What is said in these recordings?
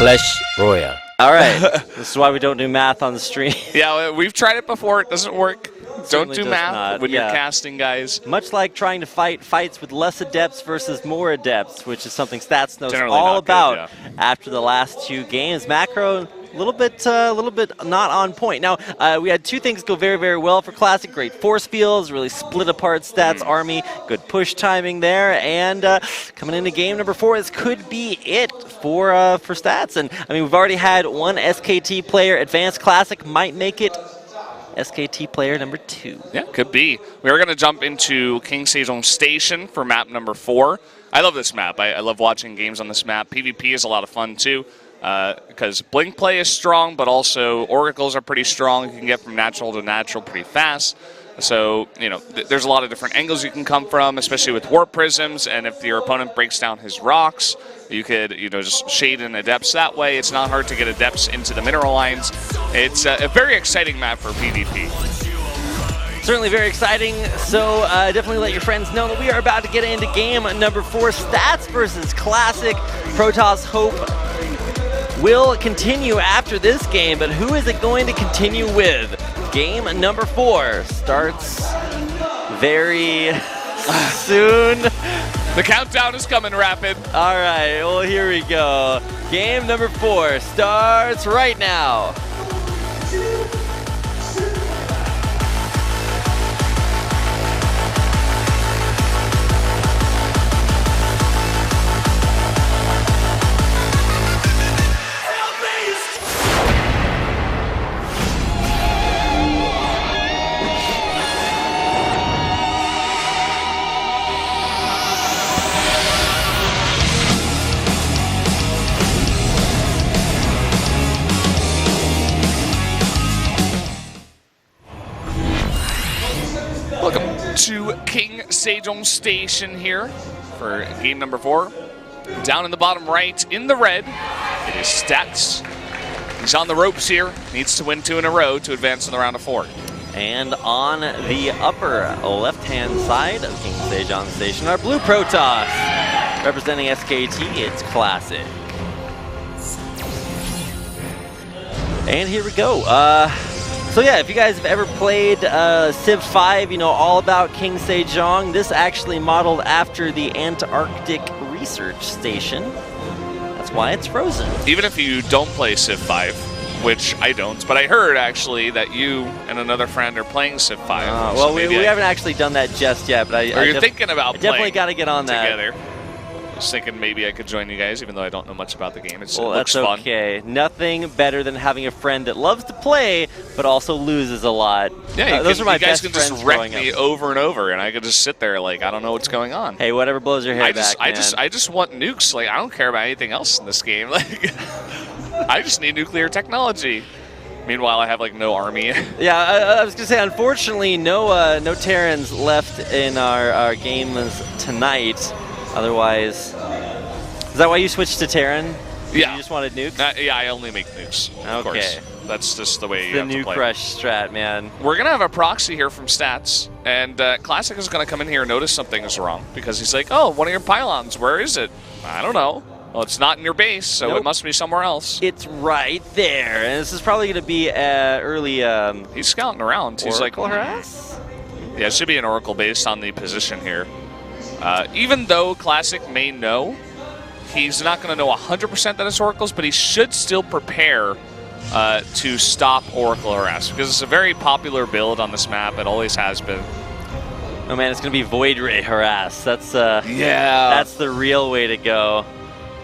Clash Royale. All right. This is why we don't do math on the stream. Yeah, we've tried it before. It doesn't work. Don't do math not. when you're casting, guys. Much like trying to fight fights with less adepts versus more adepts, which is something Stats knows Generally all not about good, after the last 2 games. Macro, a little bit not on point. Now, we had 2 things go very, very well for Classic. Great force fields, really split apart Stats army, good push timing there, and coming into game number 4, this could be it for Stats. And I mean, we've already had 1 SKT player advance. Classic might make it SKT player number 2. Yeah, could be. We are going to jump into King Sejong Station for map number 4. I love this map. I love watching games on this map. PvP is a lot of fun too, because Blink play is strong, but also oracles are pretty strong. You can get from natural to natural pretty fast. So, you know, there's a lot of different angles you can come from, especially with warp prisms, and if your opponent breaks down his rocks, you could, you know, just shade in adepts that way. It's not hard to get adepts into the mineral lines. It's a very exciting map for PvP. Certainly very exciting, so definitely let your friends know that we are about to get into game number 4, Stats versus Classic. Protoss Hope will continue after this game, but who is it going to continue with? Game number 4 starts very soon. The countdown is coming rapid. All right, well, here we go. Game number 4 starts right now. To King Sejong Station here for game number 4. Down in the bottom right, in the red, it is Stats. He's on the ropes here. Needs to win 2 in a row to advance in the round of 4. And on the upper left-hand side of King Sejong Station, our blue Protoss. Representing SKT, it's Classic. And here we go. So yeah, if you guys have ever played Civ 5, you know all about King Sejong. This actually modeled after the Antarctic Research Station. That's why it's frozen. Even if you don't play Civ 5, which I don't, but I heard actually that you and another friend are playing Civ 5. Well, we haven't actually done that just yet, but you're thinking about playing definitely got to get on that together. I was thinking maybe I could join you guys, even though I don't know much about the game. It well, looks that's fun. Okay. Nothing better than having a friend that loves to play, but also loses a lot. Yeah, those are my you guys best can friends just wreck growing me up. over and over, and I could just sit there like I don't know what's going on. Hey, whatever blows your hair back, man. I just want nukes. Like I don't care about anything else in this game. Like I just need nuclear technology. Meanwhile, I have like no army. Yeah, I was gonna say, unfortunately, no Terrans left in our games tonight. Otherwise, is that why you switched to Terran? Yeah. You just wanted nukes? Yeah, I only make nukes. Of course. That's just the way you have to play. The nuke rush strat, man. We're gonna have a proxy here from Stats, and Classic is gonna come in here and notice something is wrong because he's like, "Oh, one of your pylons. Where is it? I don't know. Well, it's not in your base, so Nope. It must be somewhere else." It's right there, and this is probably going to be early. He's scouting around. He's like, harass? Yeah, it should be an Oracle based on the position here. Even though Classic may know, he's not going to know 100% that it's Oracles, but he should still prepare to stop Oracle harass because it's a very popular build on this map. It always has been. Oh man, it's going to be Void Ray harass. That's yeah. That's the real way to go.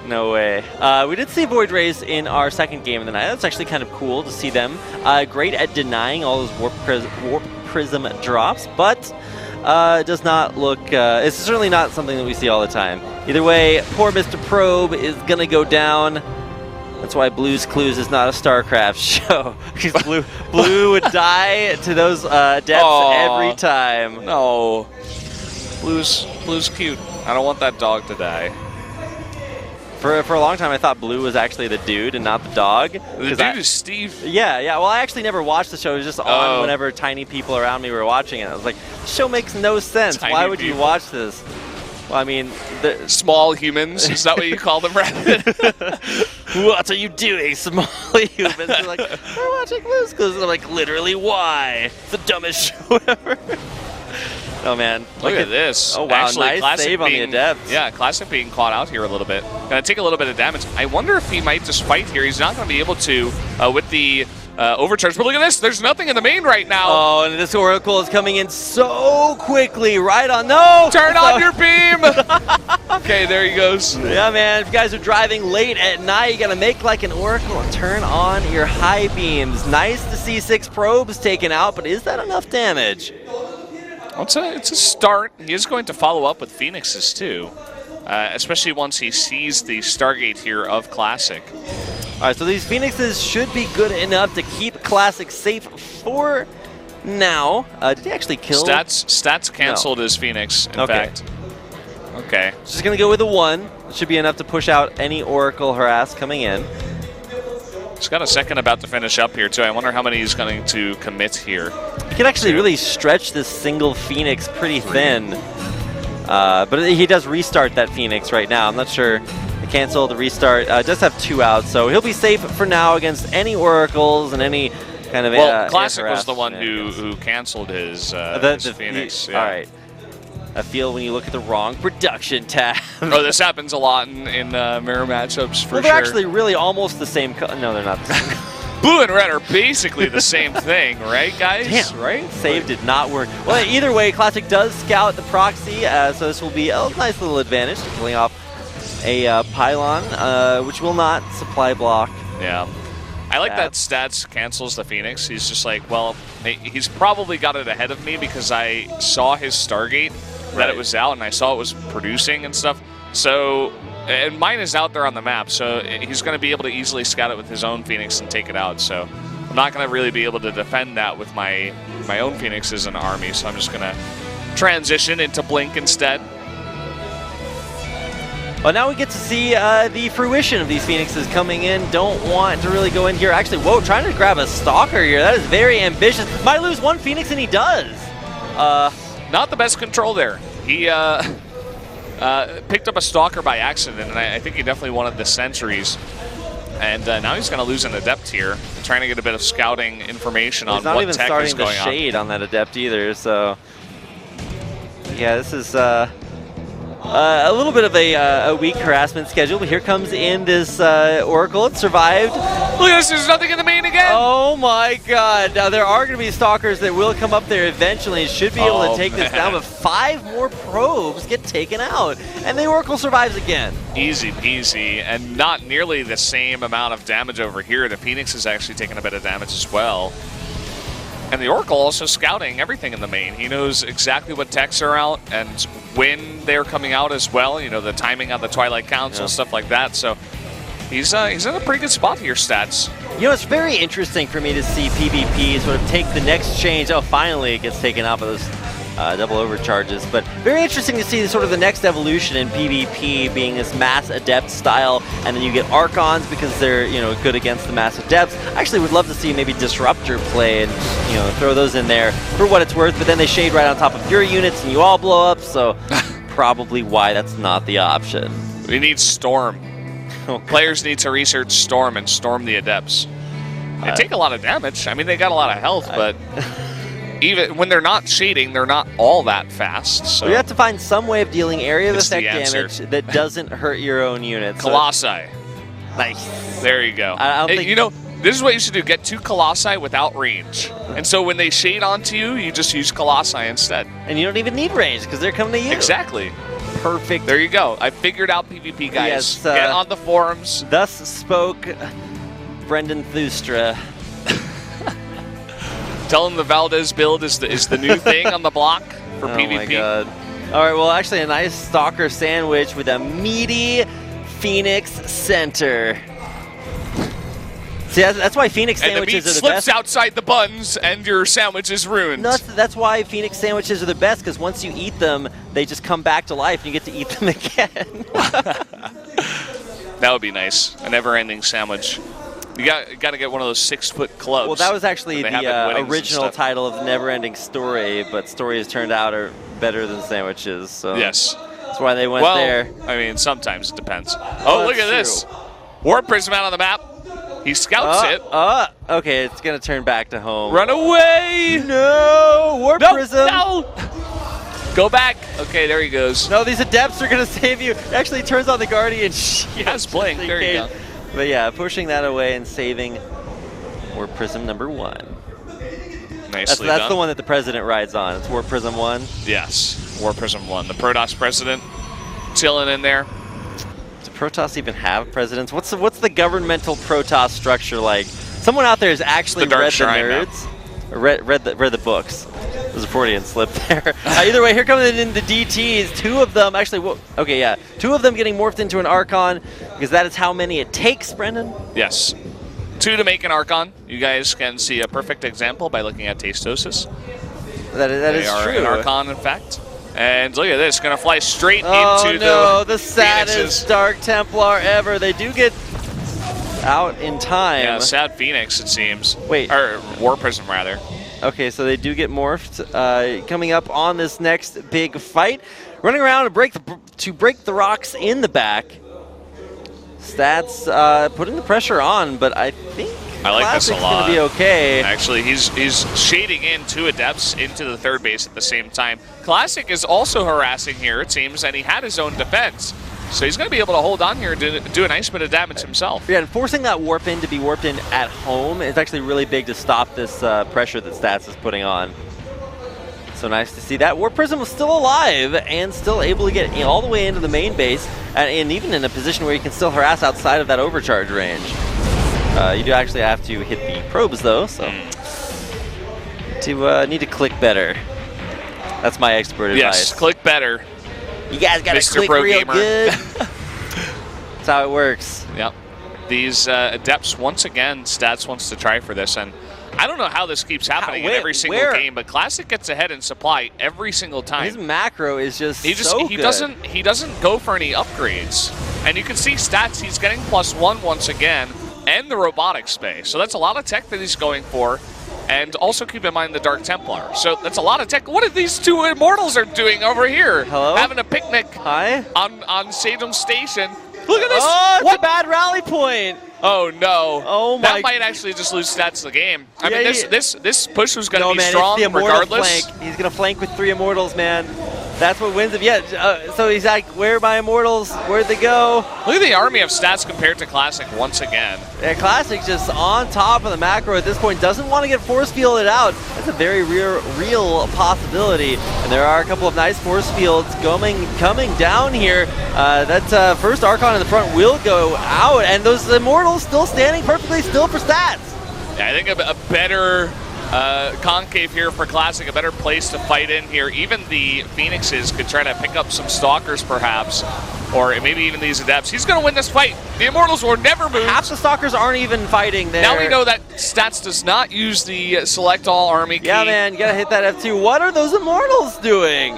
No way. We did see Void Rays in our second game of the night. That's actually kind of cool to see them. Great at denying all those warp prism drops, but it does not look... it's certainly not something that we see all the time. Either way, poor Mr. Probe is going to go down. That's why Blue's Clues is not a StarCraft show. Because Blue would die to those deaths every time. No. Blue's cute. I don't want that dog to die. For a long time, I thought Blue was actually the dude and not the dog. The dude is Steve. Yeah. Well, I actually never watched the show. It was just on whenever tiny people around me were watching it. I was like, the show makes no sense. Why would you watch this? Well, I mean, Small humans, is that what you call them, Rabbit? what are you doing, small humans? They're like, we're watching Blue's Clues. And I'm like, literally, why? It's the dumbest show ever. Oh, man. Look at this. Oh, wow. Actually, nice Classic save on the Adept. Yeah, Classic being caught out here a little bit. Going to take a little bit of damage. I wonder if he might just fight here. He's not going to be able to with the overcharge. But look at this. There's nothing in the main right now. Oh, and this Oracle is coming in so quickly. Right on. No! Turn on your beam! Okay, there he goes. Yeah, man. If you guys are driving late at night, you got to make like an Oracle and turn on your high beams. Nice to see 6 probes taken out, but is that enough damage? Well, it's a start. He is going to follow up with Phoenixes, too. Especially once he sees the Stargate here of Classic. All right, so these Phoenixes should be good enough to keep Classic safe for now. Did he actually kill? Stats canceled his Phoenix, in fact. Okay. Just going to go with a 1. It should be enough to push out any Oracle harass coming in. He's got a second about to finish up here, too. I wonder how many he's going to commit here. He can actually really stretch this single Phoenix pretty thin. But he does restart that Phoenix right now. I'm not sure. The cancel, the restart. Does have 2 out, so he'll be safe for now against any Oracles and any kind of Classic was the one who canceled his Phoenix. All right. I feel when you look at the wrong production tab. Oh, this happens a lot in mirror matchups for well, they're actually really almost the same. No, they're not the same. Blue and red are basically the same thing, right, guys? Damn, right? Save did not work. Well, either way, Classic does scout the proxy, so this will be a nice little advantage to killing off a pylon, which will not supply block. Yeah. I like that Stats cancels the Phoenix. He's just like, well, he's probably got it ahead of me because I saw his Stargate, that it was out, and I saw it was producing and stuff. So, and mine is out there on the map, so he's going to be able to easily scout it with his own Phoenix and take it out. So I'm not going to really be able to defend that with my own Phoenixes in the army, so I'm just going to transition into Blink instead. Well, now we get to see the fruition of these Phoenixes coming in. Don't want to really go in here. Actually, whoa, trying to grab a Stalker here. That is very ambitious. Might lose 1 Phoenix, and he does. Not the best control there. He picked up a Stalker by accident, and I think he definitely wanted the sentries. And now he's going to lose an Adept here, trying to get a bit of scouting information on what tech is going on. He's not even starting the shade on that Adept either, so... Yeah, this is a little bit of a weak harassment schedule, but here comes in this Oracle. It survived. Look at this, there's nothing in the main again! Oh my god. Now there are going to be Stalkers that will come up there eventually and should be able to take this down, but 5 more probes get taken out, and the Oracle survives again. Easy peasy, and not nearly the same amount of damage over here. The Phoenix is actually taking a bit of damage as well. And the Oracle also scouting everything in the main. He knows exactly what techs are out and when they're coming out as well. You know, the timing on the Twilight Council, stuff like that. So he's in a pretty good spot here, Stats. You know, it's very interesting for me to see PvP sort of take the next change. Oh, finally it gets taken out of those double overcharges. But very interesting to see sort of the next evolution in PvP being this mass adept style, and then you get Archons because they're, you know, good against the mass adepts. I actually would love to see maybe Disruptor play and, you know, throw those in there for what it's worth, but then they shade right on top of your units and you all blow up, so probably why that's not the option. We need Storm. Players need to research Storm and storm the adepts. They take a lot of damage. I mean, they got a lot of health, but even when they're not shading, they're not all that fast. So you have to find some way of dealing area of effect damage that doesn't hurt your own units. Colossi. Nice. There you go. I don't think you know, this is what you should do. Get 2 Colossi without range. And so when they shade onto you, you just use Colossi instead. And you don't even need range because they're coming to you. Exactly. Perfect. There you go. I figured out PvP, guys. Yes, get on the forums. Thus spoke Brendan Thustra. Tell him the Valdez build is the new thing on the block for PvP. Oh my god. All right, well, actually a nice Stalker sandwich with a meaty Phoenix center. See, that's why Phoenix sandwiches are the best. And the meat slips outside the buns, and your sandwich is ruined. No, that's why Phoenix sandwiches are the best, because once you eat them, they just come back to life, and you get to eat them again. That would be nice. A never-ending sandwich. You got to get one of those 6-foot clubs. Well, that was actually the original title of the Never-Ending Story, but stories turned out are better than sandwiches. So yes. it's That's why they went there. I mean, sometimes it depends. Oh, look at true. this. Warp Prism out on the map. He scouts it. Okay, it's going to turn back to home. Run away! No! Warp Prism! No! Go back. Okay, there he goes. No, these Adepts are going to save you. Actually, turns on the Guardian. He has Blink. There you go. But yeah, pushing that away and saving Warp Prism number 1. Nicely That's done. the one that the President rides on. It's Warp Prism 1. Yes, Warp Prism 1. The Protoss President chilling in there. Does Protoss even have presidents? What's the governmental Protoss structure like? Someone out there has actually read the nerds, read the books. There's a Freudian slip there. Either way, here coming in the DTs. 2 of them actually. Okay, yeah, 2 of them getting morphed into an Archon because that is how many it takes, Brendan. Yes, 2 to make an Archon. You guys can see a perfect example by looking at Tastosis. That is true. An Archon, in fact. And look at this, going to fly straight into the saddest Phoenixes. Dark Templar ever. They do get out in time. Yeah, sad Phoenix, it seems. Wait. Or War Prism, rather. Okay, so they do get morphed. Coming up on this next big fight. Running around to break the rocks in the back. Stats putting the pressure on, but I think I like this a lot. Classic's gonna be okay. Actually, he's shading in 2 Adepts into the third base at the same time. Classic is also harassing here, it seems, and he had his own defense. So he's going to be able to hold on here and do a nice bit of damage himself. Yeah, and forcing that warp in to be warped in at home is actually really big to stop this pressure that Stats is putting on. So nice to see that. Warp Prism was still alive and still able to get all the way into the main base, and even in a position where you can still harass outside of that overcharge range. You do actually have to hit the probes though, so need to click better. That's my expert advice. Yes, click better. You guys gotta Mr. click Pro real Gamer. good. That's how it works. Yep. These Adepts, once again, Stats wants to try for this, and I don't know how this keeps happening in every single game, but Classic gets ahead in supply every single time. His macro is just he good. He doesn't go for any upgrades, and you can see Stats. He's getting +1 once again, and the robotics space. So that's a lot of tech that he's going for. And also keep in mind the Dark Templar. So that's a lot of tech. What are these 2 Immortals are doing over here? Hello? Having a picnic. Hi? On Sejong Station. Look at this. Oh, it's a bad rally point. Oh no! Oh my! That might actually just lose Stats the game. I mean, this push was going to be man, strong it's the regardless. Flank. He's gonna flank with 3 Immortals, man. That's what wins him. Yeah. So he's like, where are my Immortals? Where'd they go? Look at the army of Stats compared to Classic once again. Yeah, Classic just on top of the macro at this point. Doesn't want to get force fielded out. That's a very real possibility. And there are a couple of nice force fields coming down here. That first Archon in the front will go out, and those Immortals still standing perfectly still for Stats. Yeah, I think a better concave here for Classic, a better place to fight in here. Even the Phoenixes could try to pick up some Stalkers perhaps, or maybe even these Adepts. He's going to win this fight. The Immortals will never move. Half the Stalkers aren't even fighting there. Now we know that Stats does not use the select all army key. Yeah, man, you got to hit that F2. What are those Immortals doing?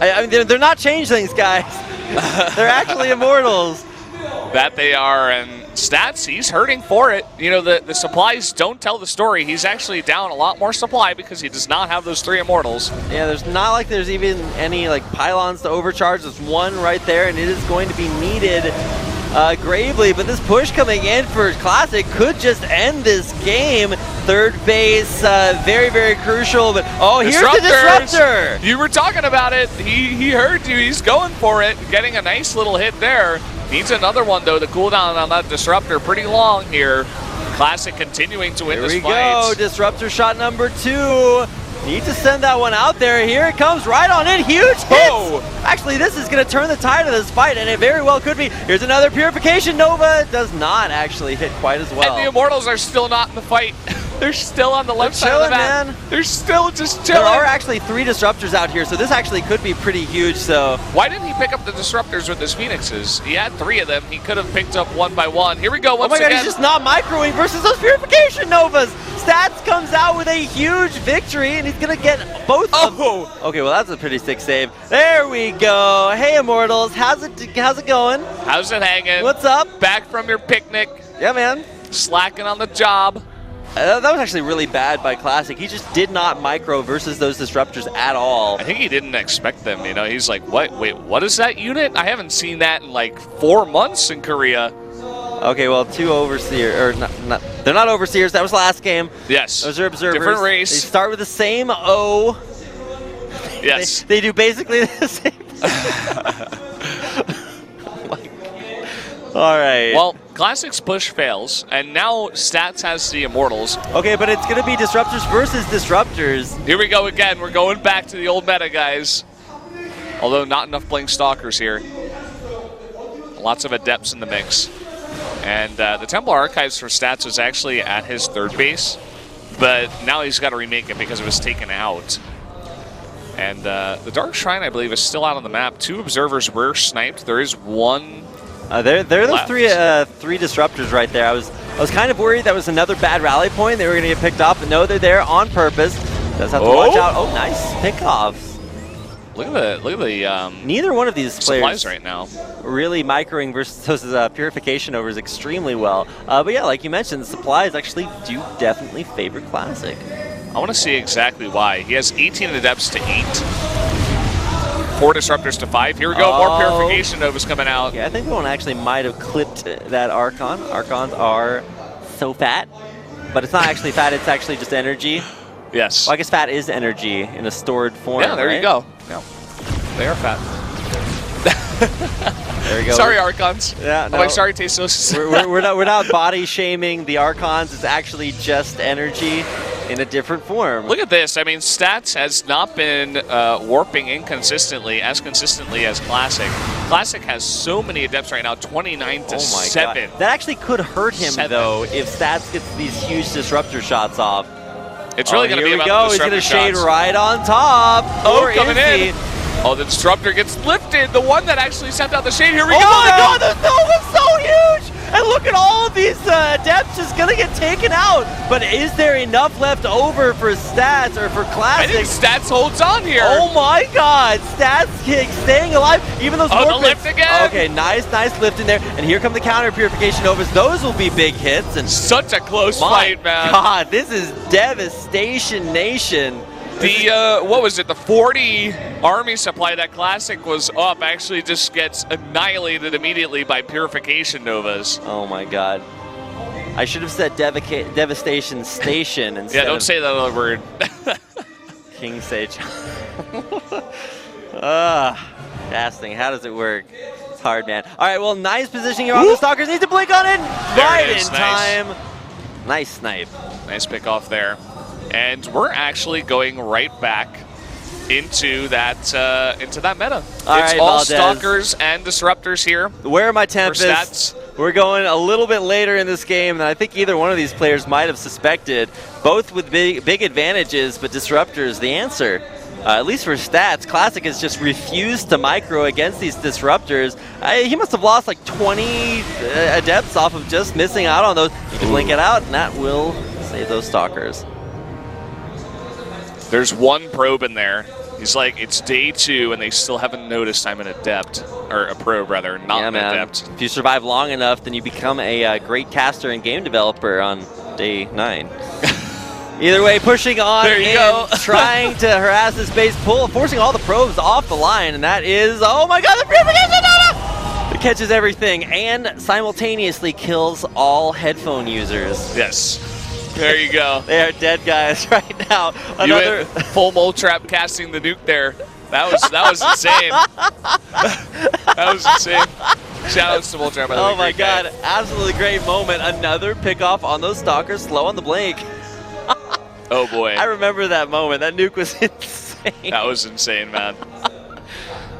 I mean, they're not changelings, guys. They're actually Immortals. That they are, and Stats, he's hurting for it. You know, the supplies don't tell the story. He's actually down a lot more supply because he does not have those 3 Immortals. Yeah, there's not like there's even any like pylons to overcharge. There's 1 right there, and it is going to be needed gravely. But this push coming in for Classic could just end this game. Third base, very crucial. But here's the Disruptor. You were talking about it. He heard you. He's going for it, getting a nice little hit there. Needs another one, though. The cooldown on that Disruptor pretty long here. Classic continuing to win this fight. Here we go. Disruptor shot number 2. Need to send that one out there. Here it comes right on in. Huge hits. Oh. Actually, this is going to turn the tide of this fight, and it very well could be. Here's another Purification. Nova does not actually hit quite as well. And the Immortals are still not in the fight. They're still on the left side of the map. Man. They're still just chilling. There are actually 3 Disruptors out here, so this actually could be pretty huge. So why didn't he pick up the Disruptors with his Phoenixes? He had 3 of them. He could have picked up 1 by 1. Here we go once again. Oh my god, he's just not microing versus those Purification Novas. Stats comes out with a huge victory, and he's going to get both Okay, well, that's a pretty sick save. There we go. Hey, Immortals. How's it going? How's it hanging? What's up? Back from your picnic. Yeah, man. Slacking on the job. That was actually really bad by Classic. He just did not micro versus those Disruptors at all. I think he didn't expect them, you know. He's like, what? Wait, what is that unit? I haven't seen that in like 4 months in Korea. Okay, well, 2 Overseers, or they're not Overseers. That was last game. Yes. Those are Observers. Different race. They start with the same O. Yes. They do basically the same thing. All right. Well, Classic's push fails, and now Stats has the Immortals. Okay, but it's going to be Disruptors versus Disruptors. Here we go again. We're going back to the old meta, guys. Although not enough Blink Stalkers here. Lots of Adepts in the mix. And the Temple Archives for Stats was actually at his 3rd base, but now he's got to remake it because it was taken out. And the Dark Shrine, I believe, is still out on the map. 2 Observers were sniped. There is 1 They're those left. three Disruptors right there. I was kind of worried that was another bad rally point. They were going to get picked off, but no, they're there on purpose. Does have to watch out. Oh, nice pickoffs. Look at the Neither one of these supplies players right now. really microing versus those Purification Overs extremely well. But yeah, like you mentioned, the supplies actually do definitely favor Classic. I want to see exactly why. He has 18 Adepts to 8. 4 Disruptors to 5. Here we go, more Purification Novas coming out. Yeah, I think one actually might have clipped that Archon. Archons are so fat, but it's not actually fat, it's actually just energy. Yes. Well, I guess fat is energy in a stored form. Yeah, there right? you go. Yeah. They are fat. There you go. Sorry, Archons. Yeah, no. I'm like, sorry, Tasos. we're not body shaming the Archons. It's actually just energy in a different form. Look at this. I mean, Stats has not been warping inconsistently as consistently as Classic. Classic has so many Adepts right now, 29 to 7. God. That actually could hurt him, though, if Stats gets these huge Disruptor shots off. It's really going to be about the He's Disruptor going to shade shots. right on top. Oh, coming in. Oh, the Disruptor gets lifted. The one that actually sent out the shade. Here we go. Oh my God, the Nova's so huge! And look at all of these Adepts just gonna get taken out. But is there enough left over for Stats or for Classic? I think Stats holds on here. Oh my God, Stats staying alive. Even those the lift again. Okay, nice lift in there. And here come the counter Purification Novas. Those will be big hits. And such a close fight, man. God, this is Devastation Nation. The, what was it, the 40 army supply that Classic was up actually just gets annihilated immediately by Purification Novas. Oh my God. I should have said Devastation Station instead Yeah, don't of say that other word. King Sage. Casting, how does it work? It's hard, man. All right, well, nice positioning here on the Stalkers. Needs to blink on it. Right in time. Nice snipe. Nice pick off there. And we're actually going right back into that meta. It's all Stalkers and Disruptors here. Where are my Tempests? We're going a little bit later in this game than I think either one of these players might have suspected. Both with big advantages, but Disruptors the answer. At least for Stats, Classic has just refused to micro against these Disruptors. He must have lost like 20 Adepts off of just missing out on those. You can blink it out, and that will save those Stalkers. There's one probe in there. He's like, it's day 2, and they still haven't noticed I'm an Adept. Or a probe, rather, not an Adept. If you survive long enough, then you become a great caster and game developer on day 9. Either way, pushing on and trying to harass this base, forcing all the probes off the line, and that is, oh my God, the Purification! It catches everything and simultaneously kills all headphone users. Yes. There you go. They are dead guys right now. Another full mole trap casting the nuke there. That was insane. That was insane. Shout out to mole trap. Oh my God, absolutely great moment. Another pickoff on those Stalkers, slow on the blink. Oh boy. I remember that moment. That nuke was insane. That was insane, man.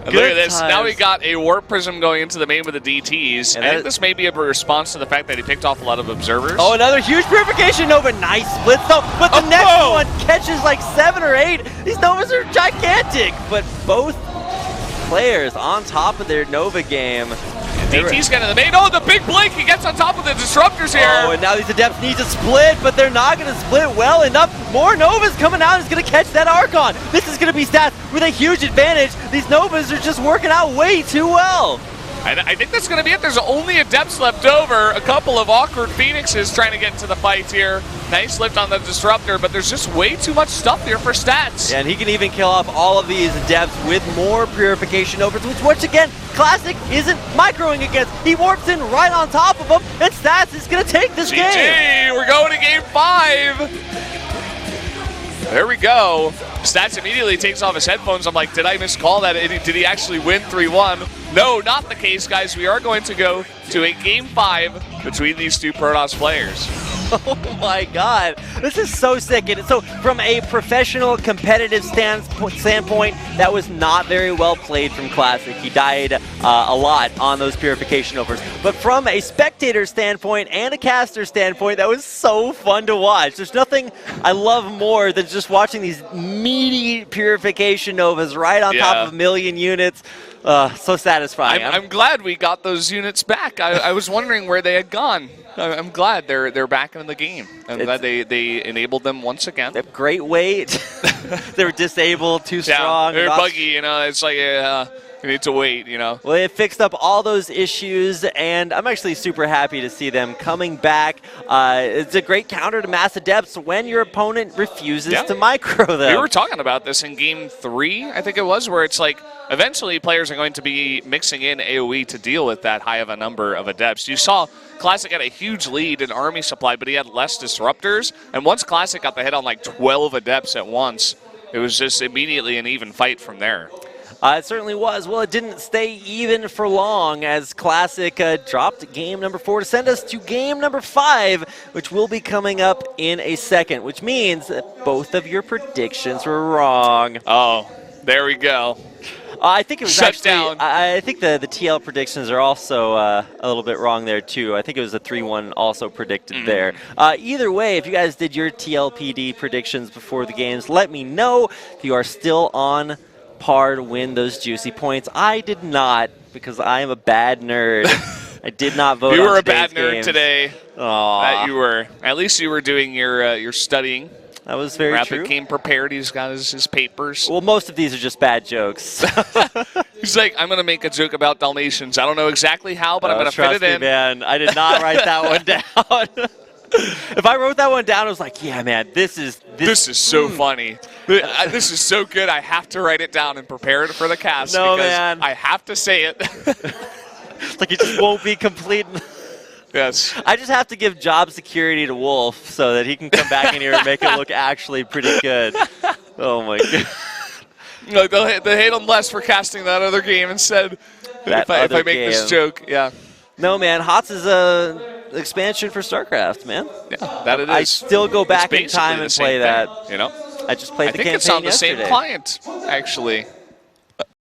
And look at this. Times. Now we got a Warp Prism going into the main with the DTs. And I think this may be a response to the fact that he picked off a lot of Observers. Oh, another huge Purification Nova. Nice split though. But the next one catches like 7 or 8. These Novas are gigantic. But both players on top of their Nova game. DT's getting the main. Oh, the big blink. He gets on top of the Disruptors here. Oh, and now these Adepts need to split, but they're not going to split well enough. More Novas coming out is going to catch that Archon. This is going to be Stats with a huge advantage. These Novas are just working out way too well. I think that's going to be it. There's only Adepts left over. A couple of awkward Phoenixes trying to get into the fight here. Nice lift on the Disruptor, but there's just way too much stuff here for Stats. Yeah, and he can even kill off all of these Adepts with more Purification Overs, which once again, Classic isn't microing against. He warps in right on top of him, and Stats is going to take this game. We're going to game 5. There we go. Stats immediately takes off his headphones. I'm like, did I miscall that? Did he actually win 3-1? No, not the case, guys. We are going to go to a game 5 between these two Protoss players. Oh my god, this is so sick. And so from a professional competitive standpoint, that was not very well played from Classic. He died a lot on those Purification Overs. But from a spectator standpoint and a caster standpoint, that was so fun to watch. There's nothing I love more than just watching these meaty Purification Novas right on top of a million units. So satisfying. I'm glad we got those units back. I was wondering where they had gone. I'm glad they're back in the game. I'm glad they enabled them once again. They have great weight. They were disabled, too strong. They're buggy, you know. It's like you need to wait, you know. Well, it fixed up all those issues, and I'm actually super happy to see them coming back. It's a great counter to Mass Adepts when your opponent refuses to micro them. We were talking about this in game 3, I think it was, where it's like eventually players are going to be mixing in AoE to deal with that high of a number of Adepts. You saw Classic had a huge lead in army supply, but he had less Disruptors, and once Classic got the hit on like 12 Adepts at once, it was just immediately an even fight from there. It certainly was. Well, it didn't stay even for long as Classic dropped game number 4 to send us to game number 5, which will be coming up in a second, which means that both of your predictions were wrong. Oh, there we go. I think it was down. I think the TL predictions are also a little bit wrong there, too. I think it was a 3-1 also predicted there. Either way, if you guys did your TLPD predictions before the games, let me know. If you are still on par to win those juicy points. I did not, because I am a bad nerd. I did not vote. You were on a bad nerd games. today. Aww. That you were. At least you were doing your studying. That was very Rapid true. came prepared. He's got his papers. Well, most of these are just bad jokes. He's like, I'm going to make a joke about Dalmatians. I don't know exactly how, but I'm going to fit it in. Man, I did not write that one down. If I wrote that one down, I was like, yeah, man, this is so funny. This is so good. I have to write it down and prepare it for the cast because man. I have to say it. It's like it just won't be complete. Yes. I just have to give job security to Wolf so that he can come back in here and make it look actually pretty good. Oh, my God. No, they'll hate him less for casting that other game instead. If I make this joke, yeah. No, man, HOTS is a expansion for StarCraft, man. Yeah, that it is. I still go back in time and play that. You know, I just played the campaign I think it's on the yesterday. same client, actually.